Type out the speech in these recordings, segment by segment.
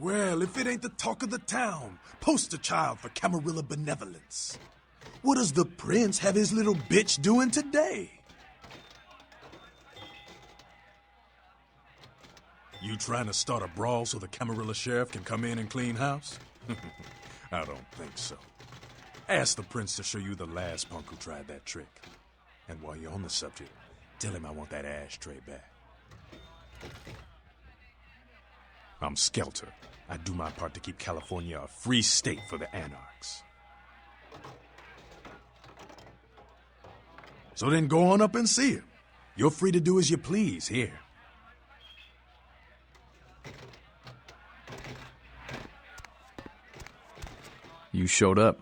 Well, if it ain't the talk of the town, poster child for Camarilla benevolence. What does the prince have his little bitch doing today? You trying to start a brawl so the Camarilla sheriff can come in and clean house? I don't think so. Ask the prince to show you the last punk who tried that trick. And while you're on the subject, tell him I want that ashtray back. I'm Skelter. I do my part to keep California a free state for the anarchs. So then go on up and see him. You're free to do as you please here. You showed up.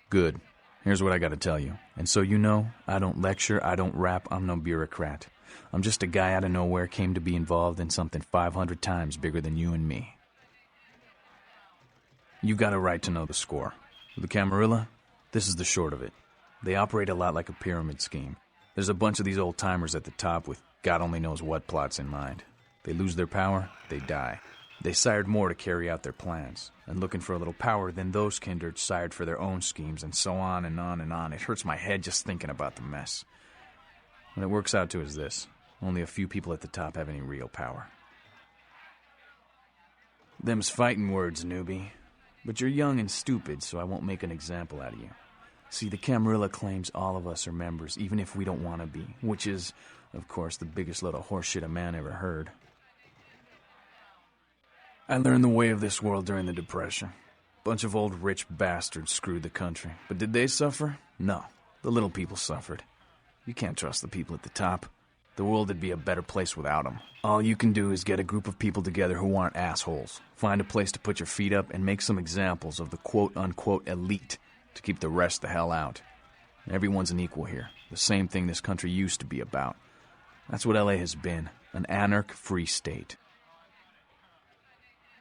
Good. Here's what I gotta tell you. And so you know, I don't lecture, I don't rap, I'm no bureaucrat. I'm just a guy out of nowhere came to be involved in something 500 times bigger than you and me. You got a right to know the score. The Camarilla, this is the short of it. They operate a lot like a pyramid scheme. There's a bunch of these old-timers at the top with God only knows what plots in mind. They lose their power, they die. They sired more to carry out their plans, and looking for a little power, then those kindred sired for their own schemes, and so on and on and on. It hurts my head just thinking about the mess. What it works out to is this. Only a few people at the top have any real power. Them's fighting words, newbie. But you're young and stupid, so I won't make an example out of you. See, the Camarilla claims all of us are members, even if we don't want to be, which is, of course, the biggest load of horseshit a man ever heard. I learned the way of this world during the Depression. Bunch of old rich bastards screwed the country. But did they suffer? No. The little people suffered. You can't trust the people at the top. The world would be a better place without them. All you can do is get a group of people together who aren't assholes. Find a place to put your feet up and make some examples of the quote-unquote elite to keep the rest the hell out. Everyone's an equal here. The same thing this country used to be about. That's what LA has been. An anarch-free state.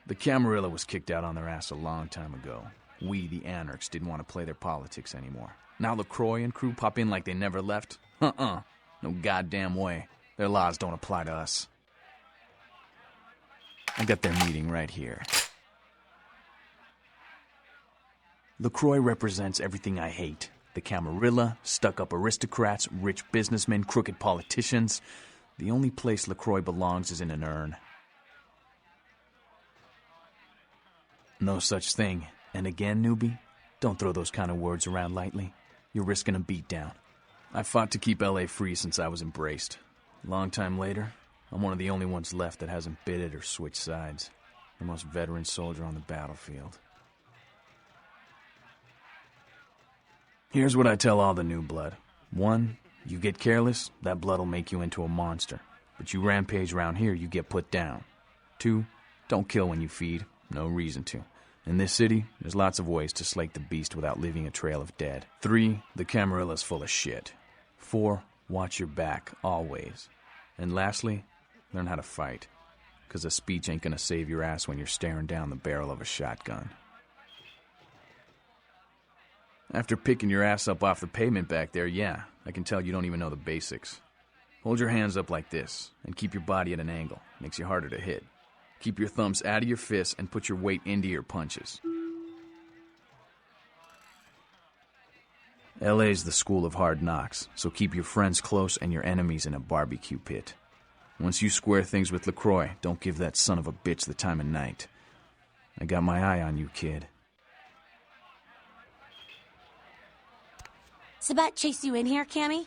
The Camarilla was kicked out on their ass a long time ago. We, the anarchs, didn't want to play their politics anymore. Now LaCroix and crew pop in like they never left? No goddamn way. Their laws don't apply to us. I got their meeting right here. LaCroix represents everything I hate. The Camarilla, stuck-up aristocrats, rich businessmen, crooked politicians. The only place LaCroix belongs is in an urn. No such thing. And again, newbie, don't throw those kind of words around lightly. You're risking a beatdown. I fought to keep LA free since I was embraced. Long time later, I'm one of the only ones left that hasn't bit it or switched sides. The most veteran soldier on the battlefield. Here's what I tell all the new blood. 1, you get careless, that blood'll make you into a monster. But you rampage around here, you get put down. 2, don't kill when you feed. No reason to. In this city, there's lots of ways to slake the beast without leaving a trail of dead. 3, the Camarilla's full of shit. 4, watch your back, always. And lastly, learn how to fight. 'Cause a speech ain't gonna save your ass when you're staring down the barrel of a shotgun. After picking your ass up off the pavement back there, yeah, I can tell you don't even know the basics. Hold your hands up like this, and keep your body at an angle. Makes you harder to hit. Keep your thumbs out of your fists and put your weight into your punches. LA's the school of hard knocks, so keep your friends close and your enemies in a barbecue pit. Once you square things with LaCroix, don't give that son of a bitch the time of night. I got my eye on you, kid. Sabat chased you in here, Cammy?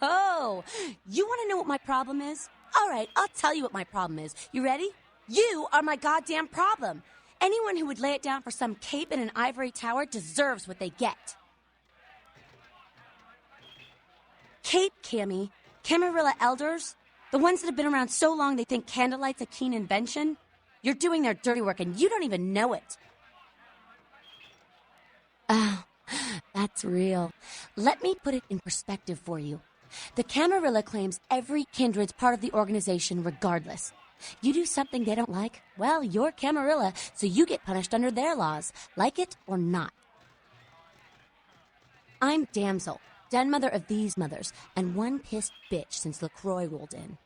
Oh, you want to know what my problem is? All right, I'll tell you what my problem is. You ready? You are my goddamn problem. Anyone who would lay it down for some cape in an ivory tower deserves what they get. Cape, Cammy. Camarilla elders. The ones that have been around so long they think candlelight's a keen invention. You're doing their dirty work and you don't even know it. Oh, that's real. Let me put it in perspective for you. The Camarilla claims every kindred's part of the organization regardless. You do something they don't like, well, you're Camarilla, so you get punished under their laws, like it or not. I'm Damsel, den mother of these mothers, and one pissed bitch since LaCroix rolled in.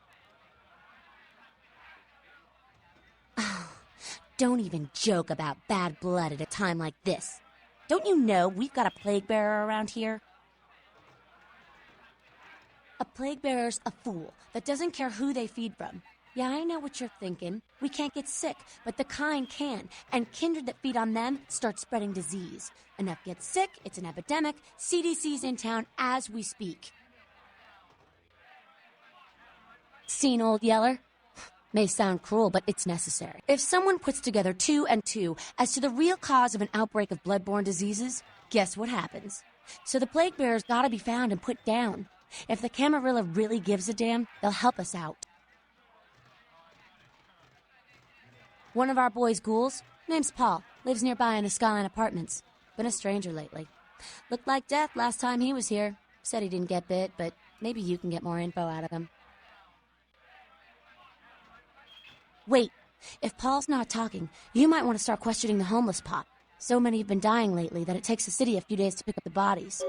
Don't even joke about bad blood at a time like this. Don't you know we've got a plague bearer around here? A plague bearer's a fool that doesn't care who they feed from. Yeah, I know what you're thinking. We can't get sick, but the kind can, and kindred that feed on them start spreading disease. Enough get sick, it's an epidemic. CDC's in town as we speak. Seen Old Yeller? May sound cruel, but it's necessary. If someone puts together 2 and 2 as to the real cause of an outbreak of bloodborne diseases, guess what happens? So the plague bearer's gotta be found and put down. If the Camarilla really gives a damn, they'll help us out. One of our boys' ghouls, name's Paul, lives nearby in the Skyline Apartments. Been a stranger lately. Looked like death last time he was here. Said he didn't get bit, but maybe you can get more info out of him. Wait, if Paul's not talking, you might want to start questioning the homeless pot. So many have been dying lately that it takes the city a few days to pick up the bodies.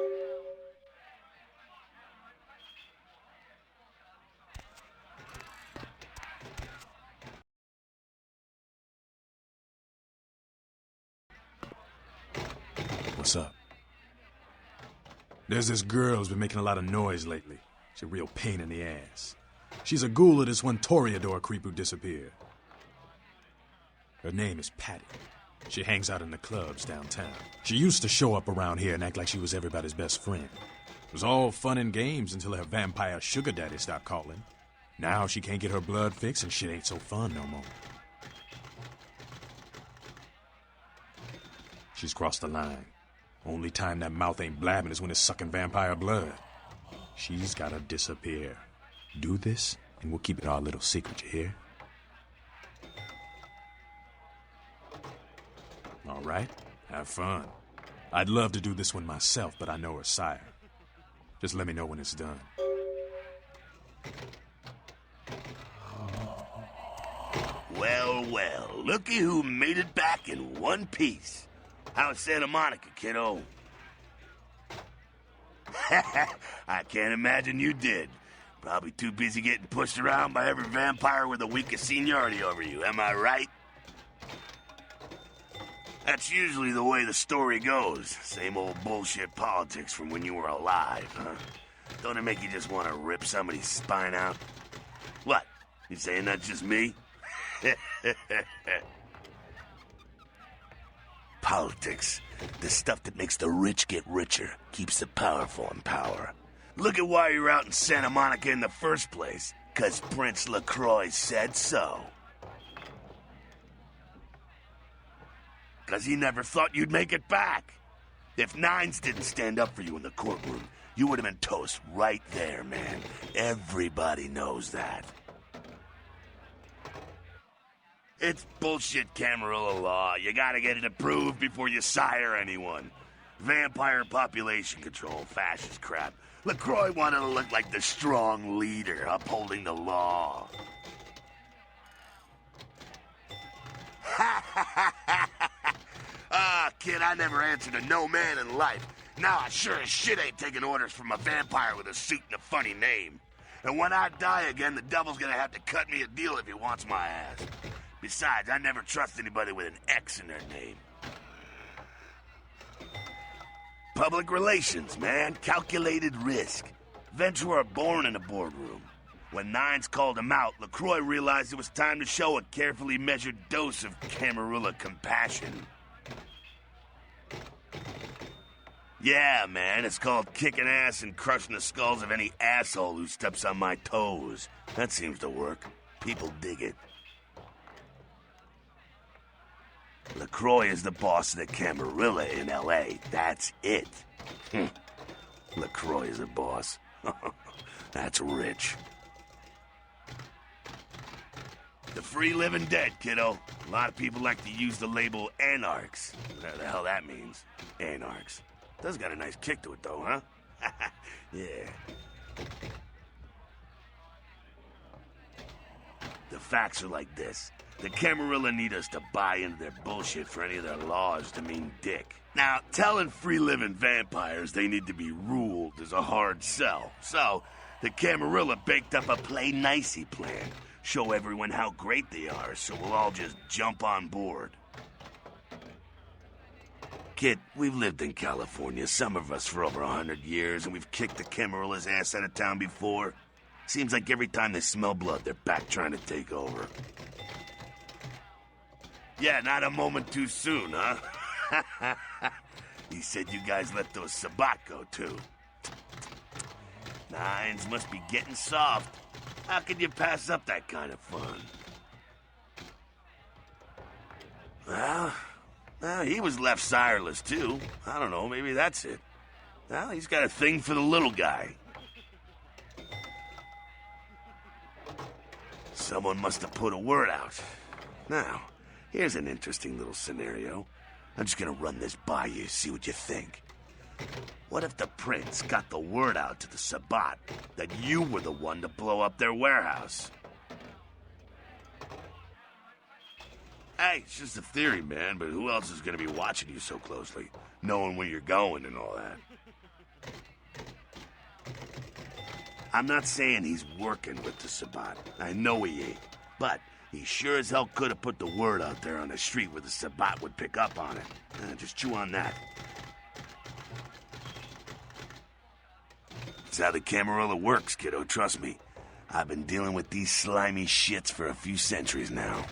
What's up? There's this girl who's been making a lot of noise lately. She's a real pain in the ass. She's a ghoul of this one Toreador creep who disappeared. Her name is Patty. She hangs out in the clubs downtown. She used to show up around here and act like she was everybody's best friend. It was all fun and games until her vampire sugar daddy stopped calling. Now she can't get her blood fixed and shit ain't so fun no more. She's crossed the line. Only time that mouth ain't blabbing is when it's sucking vampire blood. She's gotta disappear. Do this, and we'll keep it our little secret, you hear? All right, have fun. I'd love to do this one myself, but I know her sire. Just let me know when it's done. Well, well, looky who made it back in one piece. How's Santa Monica, kiddo? I can't imagine you did. Probably too busy getting pushed around by every vampire with the weakest seniority over you, am I right? That's usually the way the story goes. Same old bullshit politics from when you were alive, huh? Don't it make you just want to rip somebody's spine out? What? You saying that's just me? Politics. The stuff that makes the rich get richer, keeps the powerful in power. Look at why you're out in Santa Monica in the first place. 'Cause Prince LaCroix said so. 'Cause he never thought you'd make it back. If Nines didn't stand up for you in the courtroom, you would have been toast right there, man. Everybody knows that. It's bullshit Camarilla law. You gotta get it approved before you sire anyone. Vampire population control, fascist crap. LaCroix wanted to look like the strong leader upholding the law. Kid, I never answered to no man in life. Now I sure as shit ain't taking orders from a vampire with a suit and a funny name. And when I die again, the devil's gonna have to cut me a deal if he wants my ass. Besides, I never trust anybody with an X in their name. Public relations, man. Calculated risk. Ventura born in a boardroom. When Nines called him out, LaCroix realized it was time to show a carefully measured dose of Camarilla compassion. Yeah, man, it's called kicking ass and crushing the skulls of any asshole who steps on my toes. That seems to work. People dig it. LaCroix is the boss of the Camarilla in L.A. That's it. LaCroix is a boss. That's rich. The free living dead, kiddo. A lot of people like to use the label anarchs. Whatever the hell that means. Anarchs. Does got a nice kick to it, though, huh? Yeah. The facts are like this. The Camarilla need us to buy into their bullshit for any of their laws to mean dick. Now, telling free-living vampires they need to be ruled is a hard sell. So, the Camarilla baked up a play-nicey plan. Show everyone how great they are, so we'll all just jump on board. Kid, we've lived in California, some of us for over 100 years, and we've kicked the Camarilla's ass out of town before. Seems like every time they smell blood, they're back trying to take over. Yeah, not a moment too soon, huh? He said you guys let those Sabat go, too. Nines must be getting soft. How could you pass up that kind of fun? Well, he was left sireless, too. I don't know, maybe that's it. Well, he's got a thing for the little guy. Someone must have put a word out. Now, here's an interesting little scenario. I'm just gonna run this by you, see what you think. What if the prince got the word out to the Sabat that you were the one to blow up their warehouse? Hey, it's just a theory, man, but who else is gonna be watching you so closely, knowing where you're going and all that? I'm not saying he's working with the Sabat. I know he ain't. But he sure as hell could have put the word out there on the street where the Sabat would pick up on it. Just chew on that. It's how the Camarilla works, kiddo, trust me. I've been dealing with these slimy shits for a few centuries now.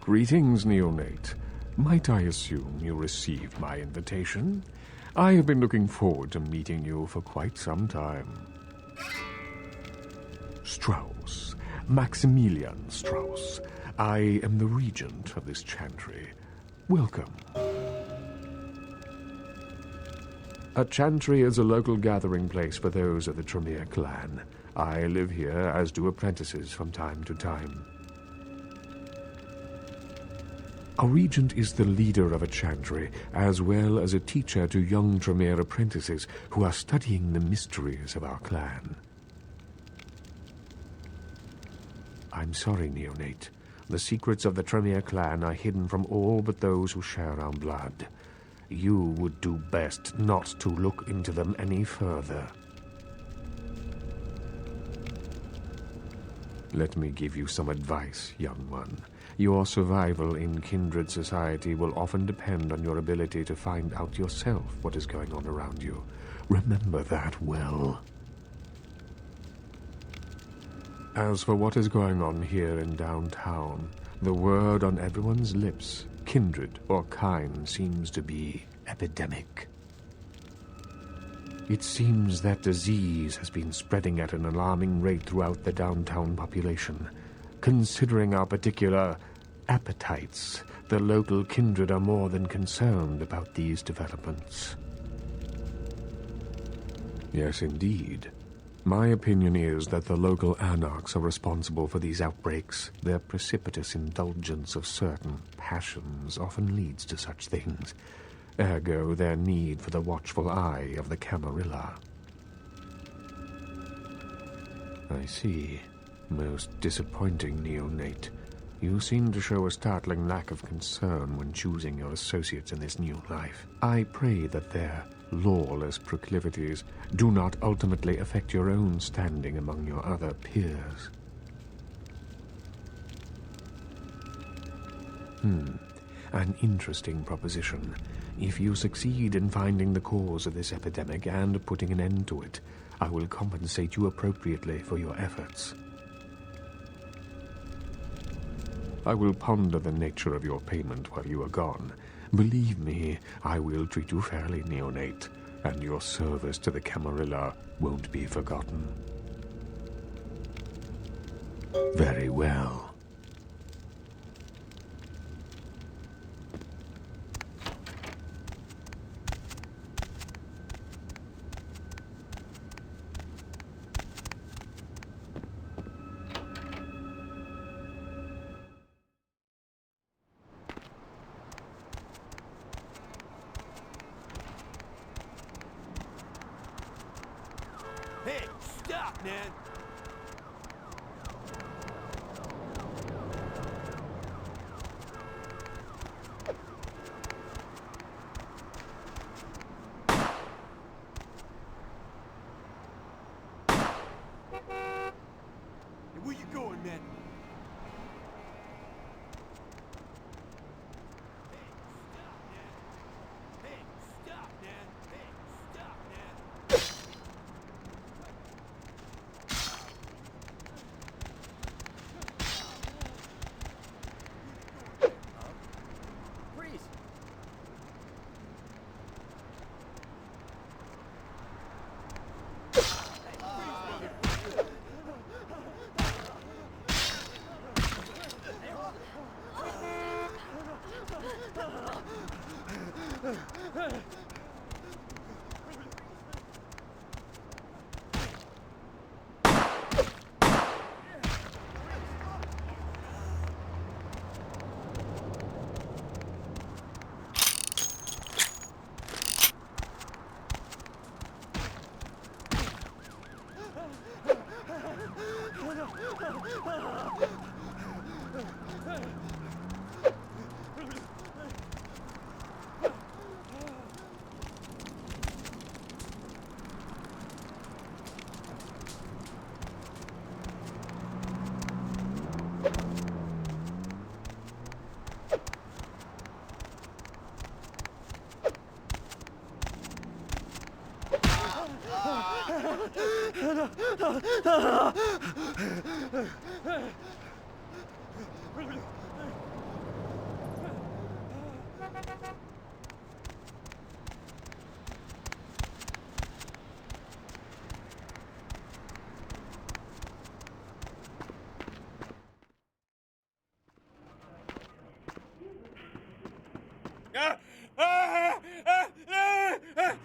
Greetings, neonate. Might I assume you received my invitation? I have been looking forward to meeting you for quite some time. Strauss. Maximilian Strauss. I am the regent of this chantry. Welcome. A chantry is a local gathering place for those of the Tremere clan. I live here, as do apprentices from time to time. A regent is the leader of a chantry, as well as a teacher to young Tremere apprentices who are studying the mysteries of our clan. I'm sorry, neonate. The secrets of the Tremere clan are hidden from all but those who share our blood. You would do best not to look into them any further. Let me give you some advice, young one. Your survival in kindred society will often depend on your ability to find out yourself what is going on around you. Remember that well. As for what is going on here in downtown, the word on everyone's lips, kindred or kind, seems to be epidemic. It seems that disease has been spreading at an alarming rate throughout the downtown population. Considering our particular appetites, the local kindred are more than concerned about these developments. Yes, indeed. My opinion is that the local anarchs are responsible for these outbreaks. Their precipitous indulgence of certain passions often leads to such things. Ergo, their need for the watchful eye of the Camarilla. I see. Most disappointing, neonate. You seem to show a startling lack of concern when choosing your associates in this new life. I pray that their lawless proclivities do not ultimately affect your own standing among your other peers. An interesting proposition. If you succeed in finding the cause of this epidemic and putting an end to it, I will compensate you appropriately for your efforts. I will ponder the nature of your payment while you are gone. Believe me, I will treat you fairly, neonate, and your service to the Camarilla won't be forgotten. Very well. Hey, stop, man! Hey, where you going, man? Hey, stop, man! Hey, stop, man! Freeze!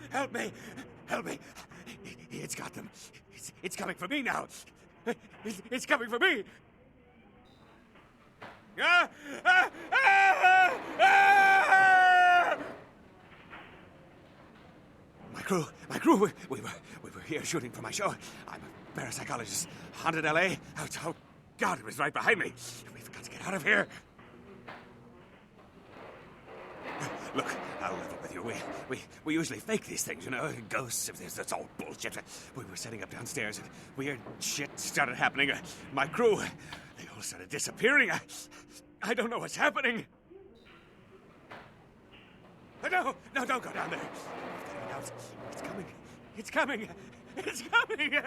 Help me! Help me! It's got them. It's coming for me now. It's coming for me. My crew. We were here shooting for my show. I'm a parapsychologist. Haunted L.A. Oh, God, it was right behind me. We've got to get out of here. Look, I'll level with you. We usually fake these things, you know, ghosts. That's all bullshit. We were setting up downstairs, and weird shit started happening. My crew, they all started disappearing. I don't know what's happening. No, don't go down there. It's coming. It's coming. It's coming.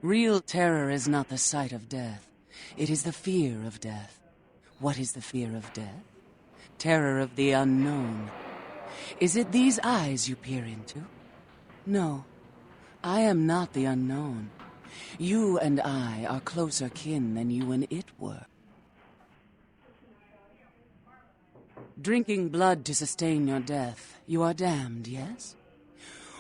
Real terror is not the sight of death. It is the fear of death. What is the fear of death? Terror of the unknown. Is it these eyes you peer into? No, I am not the unknown. You and I are closer kin than you and it were. Drinking blood to sustain your death, you are damned, yes?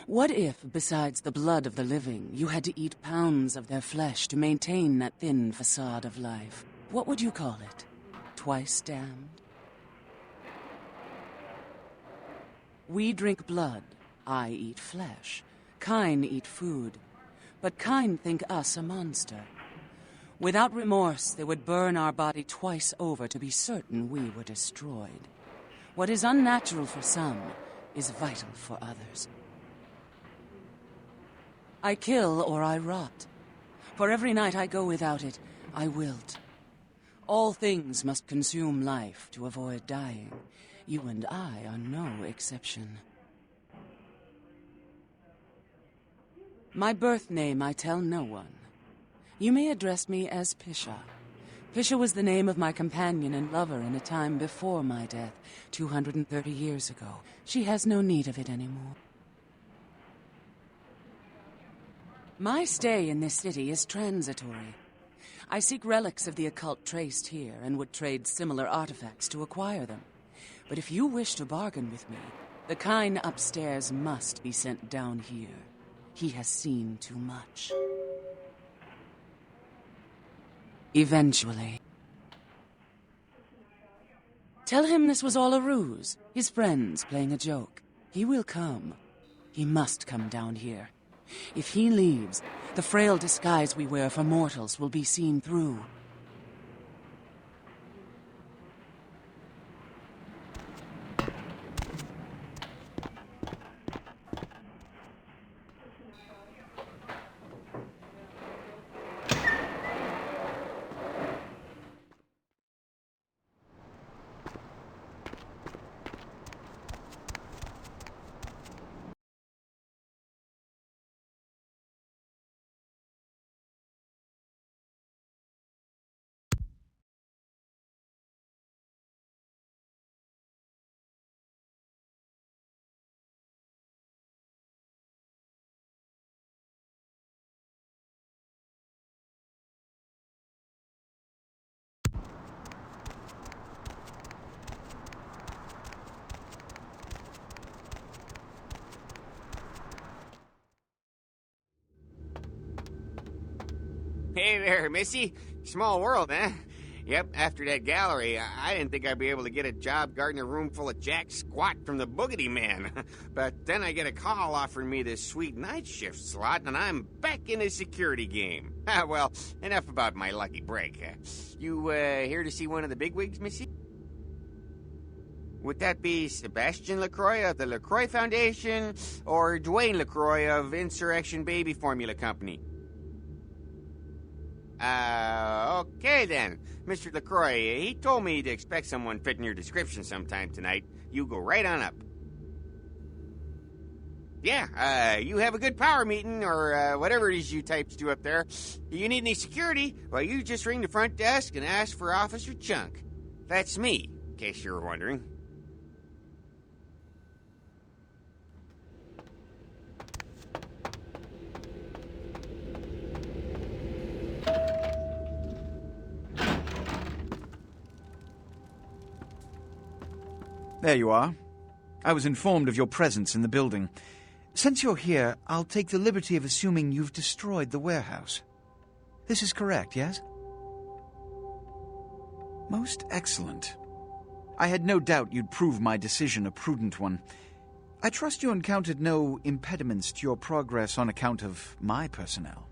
What if, besides the blood of the living, you had to eat pounds of their flesh to maintain that thin facade of life? What would you call it? Twice damned? We drink blood. I eat flesh. Kine eat food. But Kine think us a monster. Without remorse, they would burn our body twice over to be certain we were destroyed. What is unnatural for some is vital for others. I kill or I rot. For every night I go without it, I wilt. All things must consume life to avoid dying. You and I are no exception. My birth name I tell no one. You may address me as Pisha. Pisha was the name of my companion and lover in a time before my death, 230 years ago. She has no need of it anymore. My stay in this city is transitory. I seek relics of the occult traced here and would trade similar artifacts to acquire them. But if you wish to bargain with me, the Kine upstairs must be sent down here. He has seen too much. Eventually. Tell him this was all a ruse, his friends playing a joke. He will come. He must come down here. If he leaves, the frail disguise we wear for mortals will be seen through. Hey there, Missy. Small world, huh? Yep, after that gallery, I didn't think I'd be able to get a job guarding a room full of Jack Squat from the Boogity Man. But then I get a call offering me this sweet night shift slot, and I'm back in the security game. Well, enough about my lucky break. You here to see one of the bigwigs, Missy? Would that be Sebastian LaCroix of the LaCroix Foundation, or Dwayne LaCroix of Insurrection Baby Formula Company? Okay then. Mr. LaCroix, he told me to expect someone fitting your description sometime tonight. You go right on up. Yeah, you have a good power meeting, or whatever it is you types do up there. You need any security? Well, you just ring the front desk and ask for Officer Chunk. That's me, in case you were wondering. There you are. I was informed of your presence in the building. Since you're here, I'll take the liberty of assuming you've destroyed the warehouse. This is correct, yes? Most excellent. I had no doubt you'd prove my decision a prudent one. I trust you encountered no impediments to your progress on account of my personnel.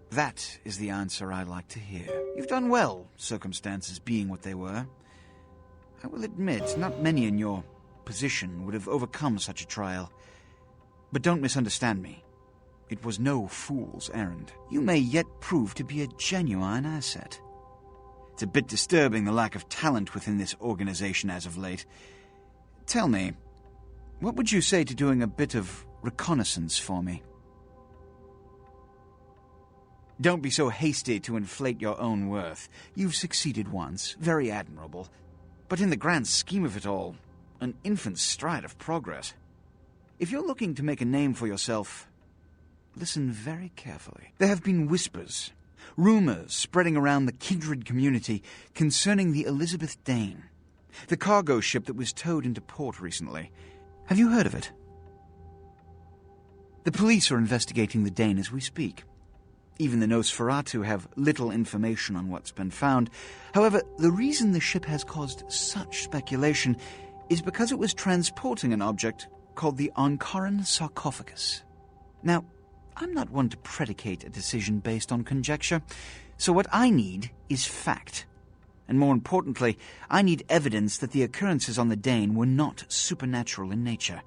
That is the answer I like to hear. You've done well, circumstances being what they were. I will admit, not many in your position would have overcome such a trial. But don't misunderstand me. It was no fool's errand. You may yet prove to be a genuine asset. It's a bit disturbing the lack of talent within this organization as of late. Tell me, what would you say to doing a bit of reconnaissance for me? Don't be so hasty to inflate your own worth. You've succeeded once, very admirable. But in the grand scheme of it all, an infant stride of progress. If you're looking to make a name for yourself, listen very carefully. There have been whispers, rumors spreading around the kindred community concerning the Elizabeth Dane, the cargo ship that was towed into port recently. Have you heard of it? The police are investigating the Dane as we speak. Even the Nosferatu have little information on what's been found. However, the reason the ship has caused such speculation is because it was transporting an object called the Ankaran sarcophagus. Now, I'm not one to predicate a decision based on conjecture, so what I need is fact. And more importantly, I need evidence that the occurrences on the Dane were not supernatural in nature,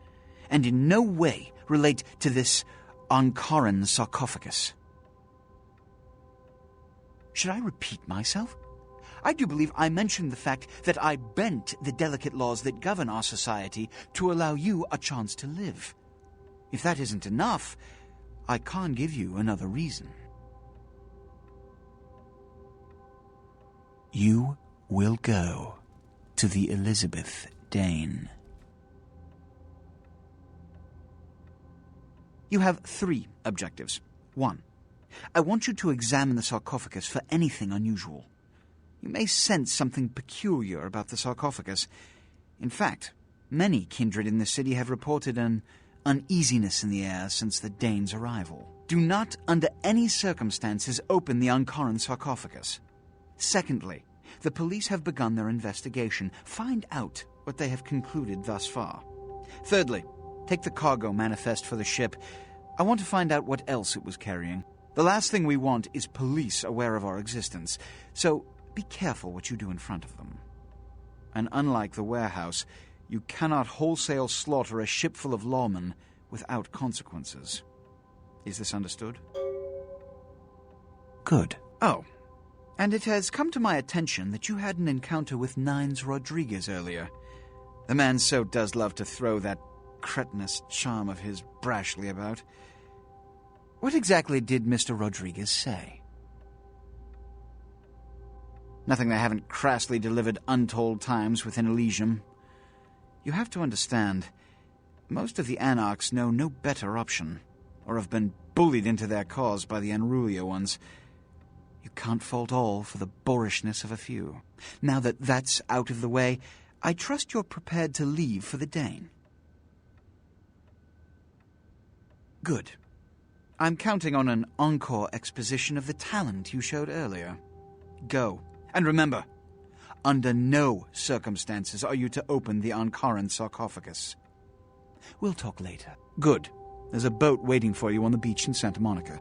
and in no way relate to this Ankaran sarcophagus. Should I repeat myself? I do believe I mentioned the fact that I bent the delicate laws that govern our society to allow you a chance to live. If that isn't enough, I can't give you another reason. You will go to the Elizabeth Dane. You have 3 objectives. 1. I want you to examine the sarcophagus for anything unusual. You may sense something peculiar about the sarcophagus. In fact, many kindred in the city have reported an uneasiness in the air since the Dane's arrival. Do not, under any circumstances, open the Ankaran sarcophagus. Secondly, the police have begun their investigation. Find out what they have concluded thus far. Thirdly, take the cargo manifest for the ship. I want to find out what else it was carrying. The last thing we want is police aware of our existence, so be careful what you do in front of them. And unlike the warehouse, you cannot wholesale slaughter a ship full of lawmen without consequences. Is this understood? Good. Oh, and it has come to my attention that you had an encounter with Nines Rodriguez earlier. The man so does love to throw that cretinous charm of his brashly about. What exactly did Mr. Rodriguez say? Nothing they haven't crassly delivered untold times within Elysium. You have to understand, most of the Anarchs know no better option, or have been bullied into their cause by the unrulier ones. You can't fault all for the boorishness of a few. Now that that's out of the way, I trust you're prepared to leave for the Dane. Good. I'm counting on an encore exposition of the talent you showed earlier. Go. And remember, under no circumstances are you to open the Ankaran sarcophagus. We'll talk later. Good. There's a boat waiting for you on the beach in Santa Monica.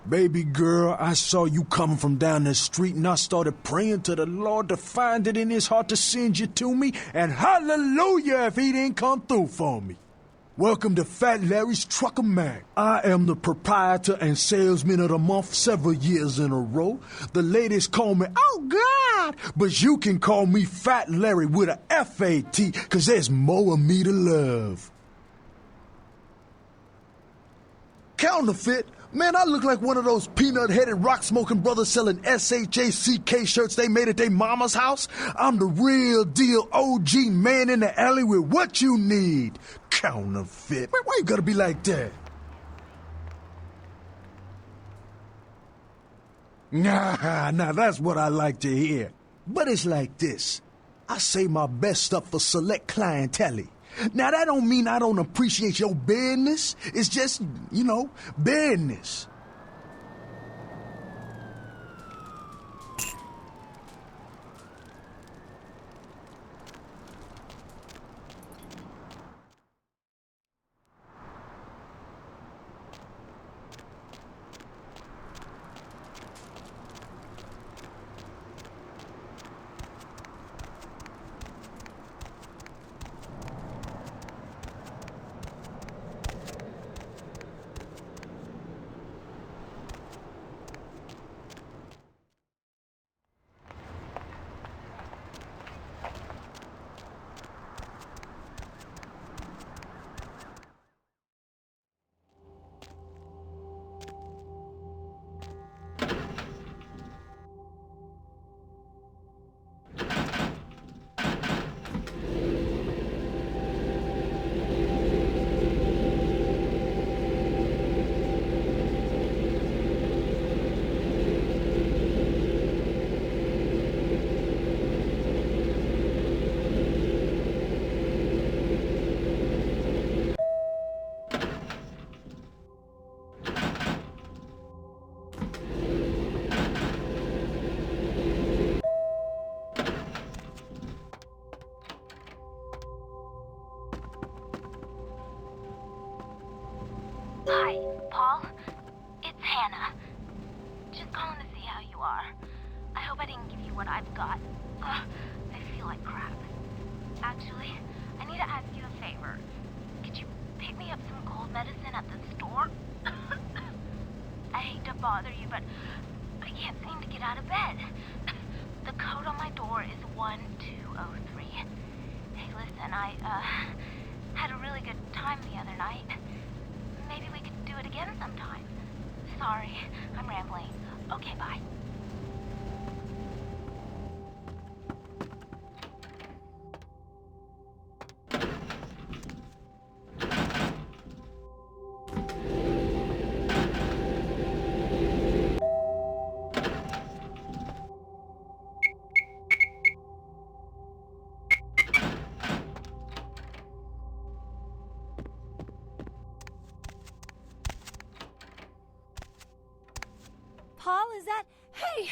Baby girl, I saw you coming from down the street and I started praying to the Lord to find it in his heart to send you to me, and hallelujah if he didn't come through for me. Welcome to Fat Larry's Trucker Mag. I am the proprietor and salesman of the month several years in a row. The ladies call me, oh God, but you can call me Fat Larry with a F-A-T, cause there's more of me to love. Counterfeit? Man, I look like one of those peanut-headed rock-smoking brothers selling SHACK shirts they made at their mama's house. I'm the real deal OG man in the alley with what you need. Counterfeit. Why you gotta be like that? Nah, that's what I like to hear. But it's like this. I save my best stuff for select clientele. Now, that don't mean I don't appreciate your business. It's just, business. Anna. Just calling to see how you are. I hope I didn't give you what I've got. Ugh, I feel like crap. Actually, I need to ask you a favor. Could you pick me up some cold medicine at the store? I hate to bother you, but I can't seem to get out of bed. The code on my door is 1203. Hey, listen, I, had a really good time the other night. Maybe we could do it again sometime. Sorry, I'm rambling. Okay, bye. Paul, is that... Hey,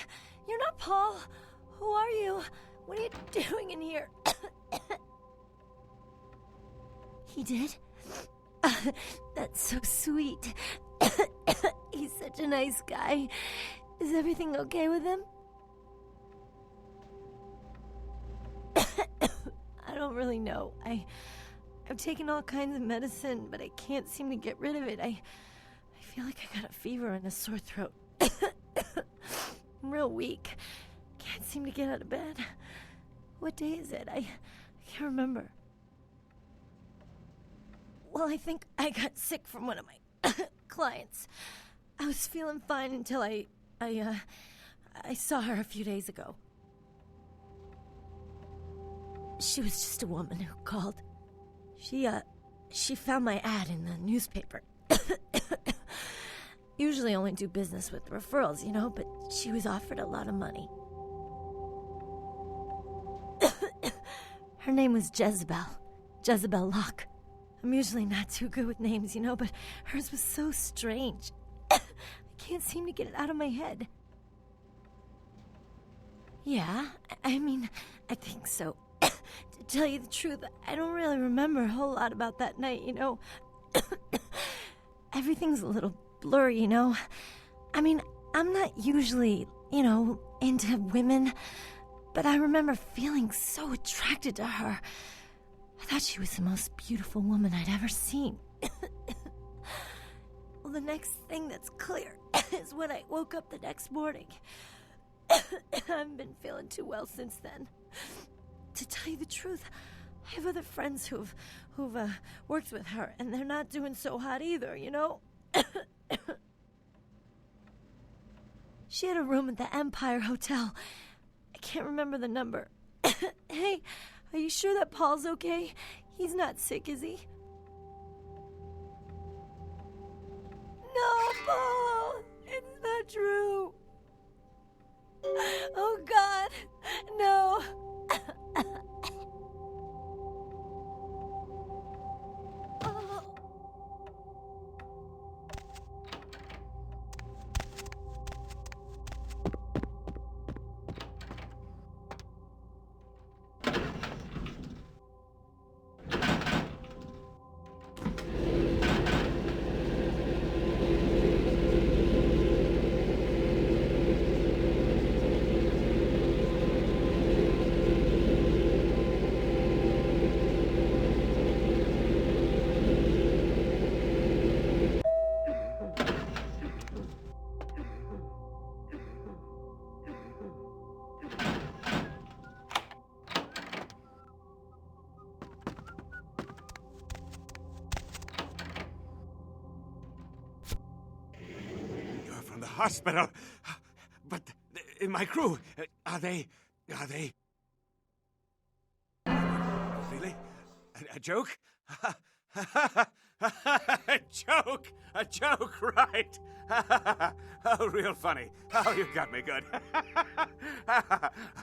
you're not Paul. Who are you? What are you doing in here? He did? That's so sweet. He's such a nice guy. Is everything okay with him? I don't really know. I've taken all kinds of medicine, but I can't seem to get rid of it. I feel like I got a fever and a sore throat. I'm real weak. Can't seem to get out of bed. What day is it? I can't remember. Well, I think I got sick from one of my clients. I was feeling fine until I saw her a few days ago. She was just a woman who called. She found my ad in the newspaper. Usually only do business with referrals, you know, but she was offered a lot of money. Her name was Jezebel Locke. I'm usually not too good with names, you know, but hers was so strange. I can't seem to get it out of my head. Yeah, I mean, I think so. To tell you the truth, I don't really remember a whole lot about that night, you know. Everything's a little blurry, you know. I mean, I'm not usually, you know, into women, but I remember feeling so attracted to her. I thought she was the most beautiful woman I'd ever seen. Well, the next thing that's clear is when I woke up the next morning. I haven't been feeling too well since then. To tell you the truth, I have other friends who've worked with her, and they're not doing so hot either, you know? She had a room at the Empire Hotel. I can't remember the number. Hey, are you sure that Paul's okay? He's not sick, is he? No, Paul! It's not true! Oh, God! No! Hospital. But my crew, are they... Really? A joke? A joke, right? Oh, real funny. Oh, you got me good.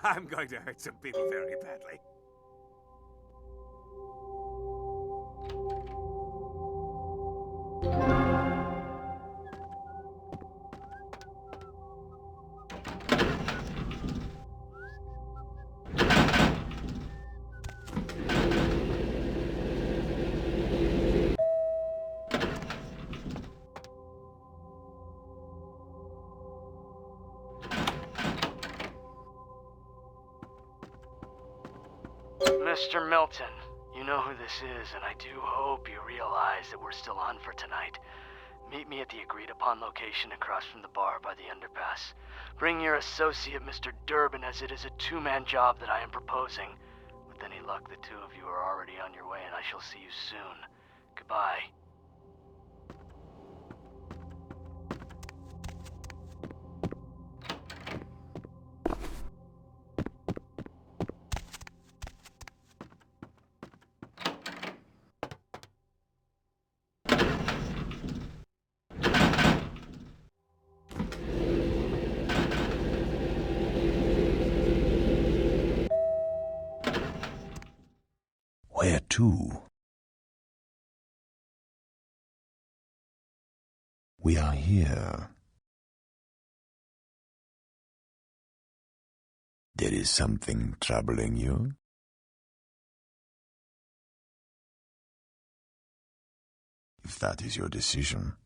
I'm going to hurt some people very badly. Mr. Milton, you know who this is, and I do hope you realize that we're still on for tonight. Meet me at the agreed-upon location across from the bar by the underpass. Bring your associate, Mr. Durbin, as it is a two-man job that I am proposing. With any luck, the two of you are already on your way, and I shall see you soon. Goodbye. Where to? We are here. There is something troubling you? If that is your decision,